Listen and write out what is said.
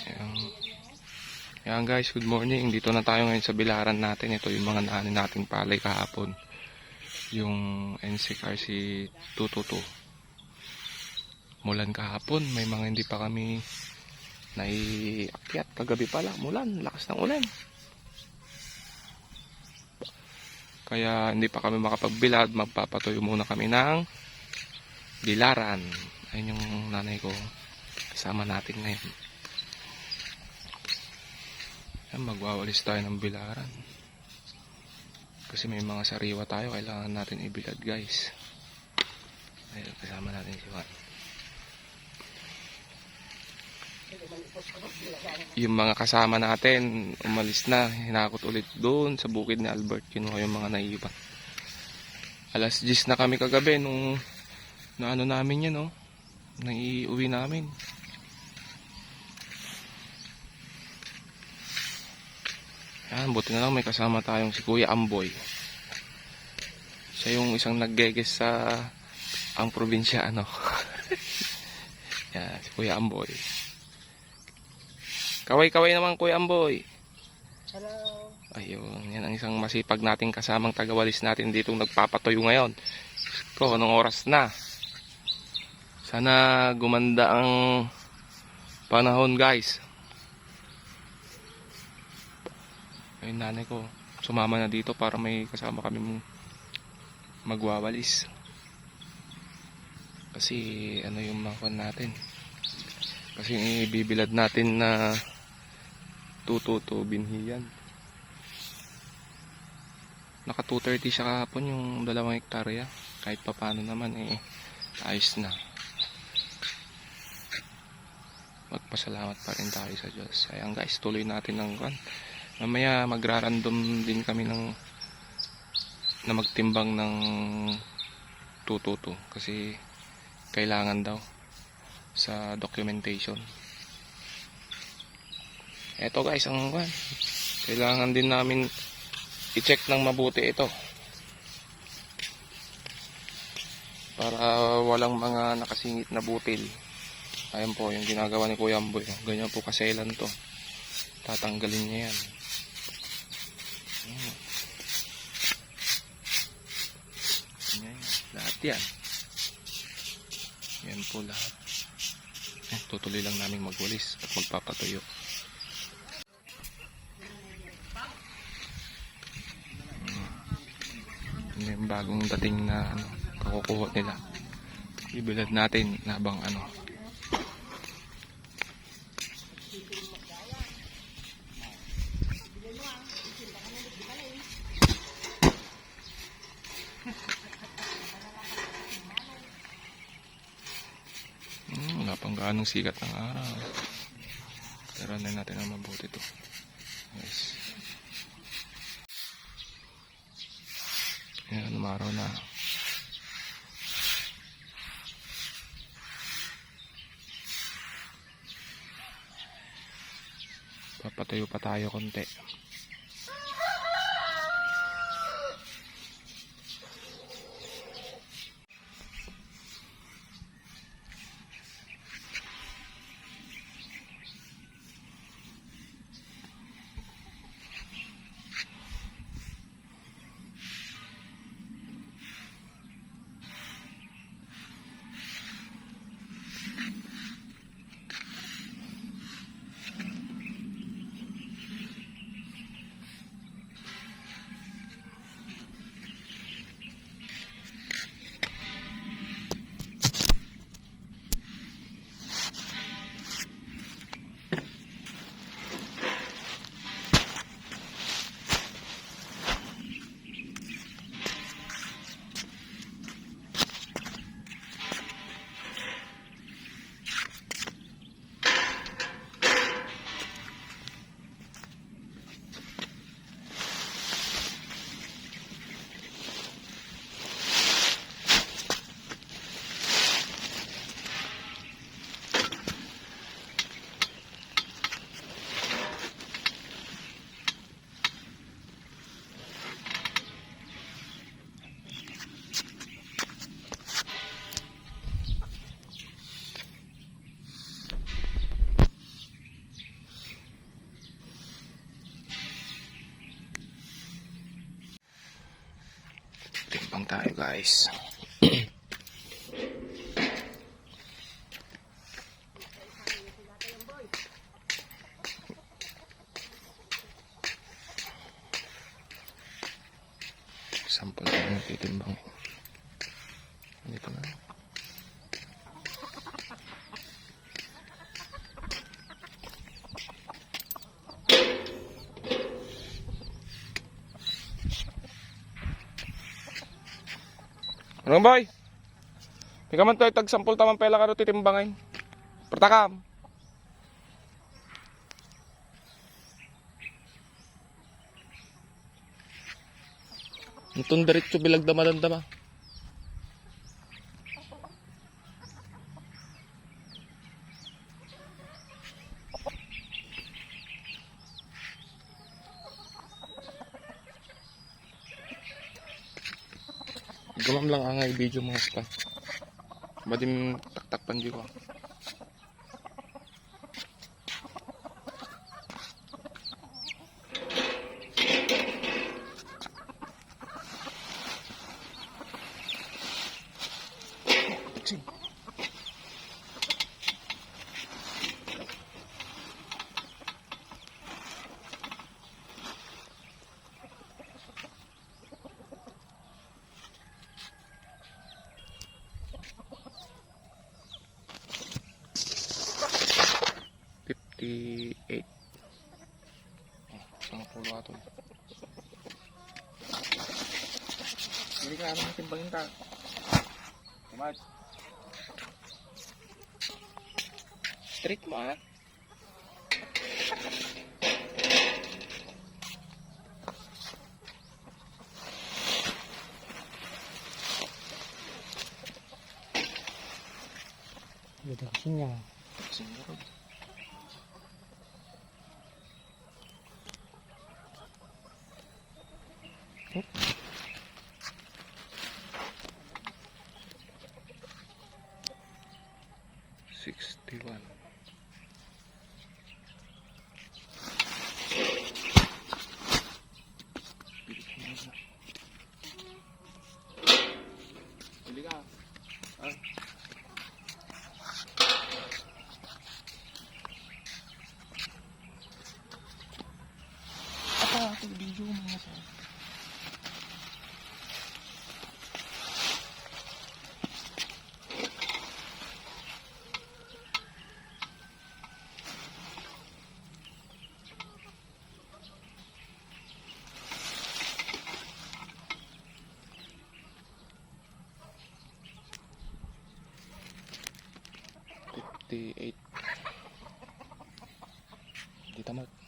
Ayan. Ayan guys, good morning. Dito na tayo ngayon sa bilaran natin. Ito yung mga naanin nating palay kahapon. Yung NCRC 222. Mulan kahapon. May mga hindi pa kami naiakyat. Kagabi pala, mulan. Lakas ng ulan. Kaya hindi pa kami makapagbilad. Magpapatuyo muna kami ng bilaran. Ayun yung nanay ko. Kasama natin ngayon. Ayan, magwawalis tayo ng bilaran. Kasi may mga sariwa tayo. Kailangan natin ibilad guys. Ayun, kasama natin si Juan. Yung mga kasama natin umalis na, hinakot ulit doon sa bukid ni Albert. Kinuha yung mga naiiwan. Alas 10 na kami kagabi nung naano namin yan, no? Naiuwi namin. Yan, buti na lang may kasama tayong si Kuya Amboy. Siya yung isang naggeges sa ang probinsya, ano. Yan, si Kuya Amboy. Kaway-kaway naman, Kuya Amboy. Hello. Ayun, yan ang isang masipag nating kasamang tagawalis natin ditong nagpapatuyo ngayon. Ko, anong oras na? Sana gumanda ang panahon, guys. Ayun, nanay ko sumama na dito para may kasama kami magwawalis. Kasi ano yung mga natin. Kasi ibibilad natin na 222 binhiyan. Naka 230 siya kahapon yung 2 hektarya. Kahit pa paano naman ayos na. Magpasalamat pa rin tayo sa Diyos. Ayan guys, tuloy natin ng kan. Mamaya magrarandom din kami na magtimbang ng 222 kasi kailangan daw sa documentation. Eto guys, ang kailangan din namin i-check ng mabuti ito para walang mga nakasingit na butil. Ayan po yung ginagawa ni Kuya Amboy. Ganyan po kaselan to. Tatanggalin niya yan. Lahat yan. Yan po lahat. Tutuloy lang namin magwalis at magpapatuyo. Yan yung bagong dating na kakukuha nila. Ibilad natin habang wala pang gaanong sikat ng araw. Pero na natin ang mabuti to. Yes. Yan, umaraw na. Papatayo pa tayo konti. tayo guys. Sample tayo ng titimbang. Dito na. Anong boy? Hindi ka man tayo tag-sampol tamang pela ka ro titimbangin. Pertakam. Itong diretso bilag dama-dama. Gumam lang angay video mga spa. Badim tak-takpan di ko. Eight. Ang pulo ato. Hindi ka naman timbangin ta. Kamad. Straight mo ah. Dito kasi niya. Siguro. $61. Bili ka. Ah. Apa ito video mga sa. $58. Di tamat.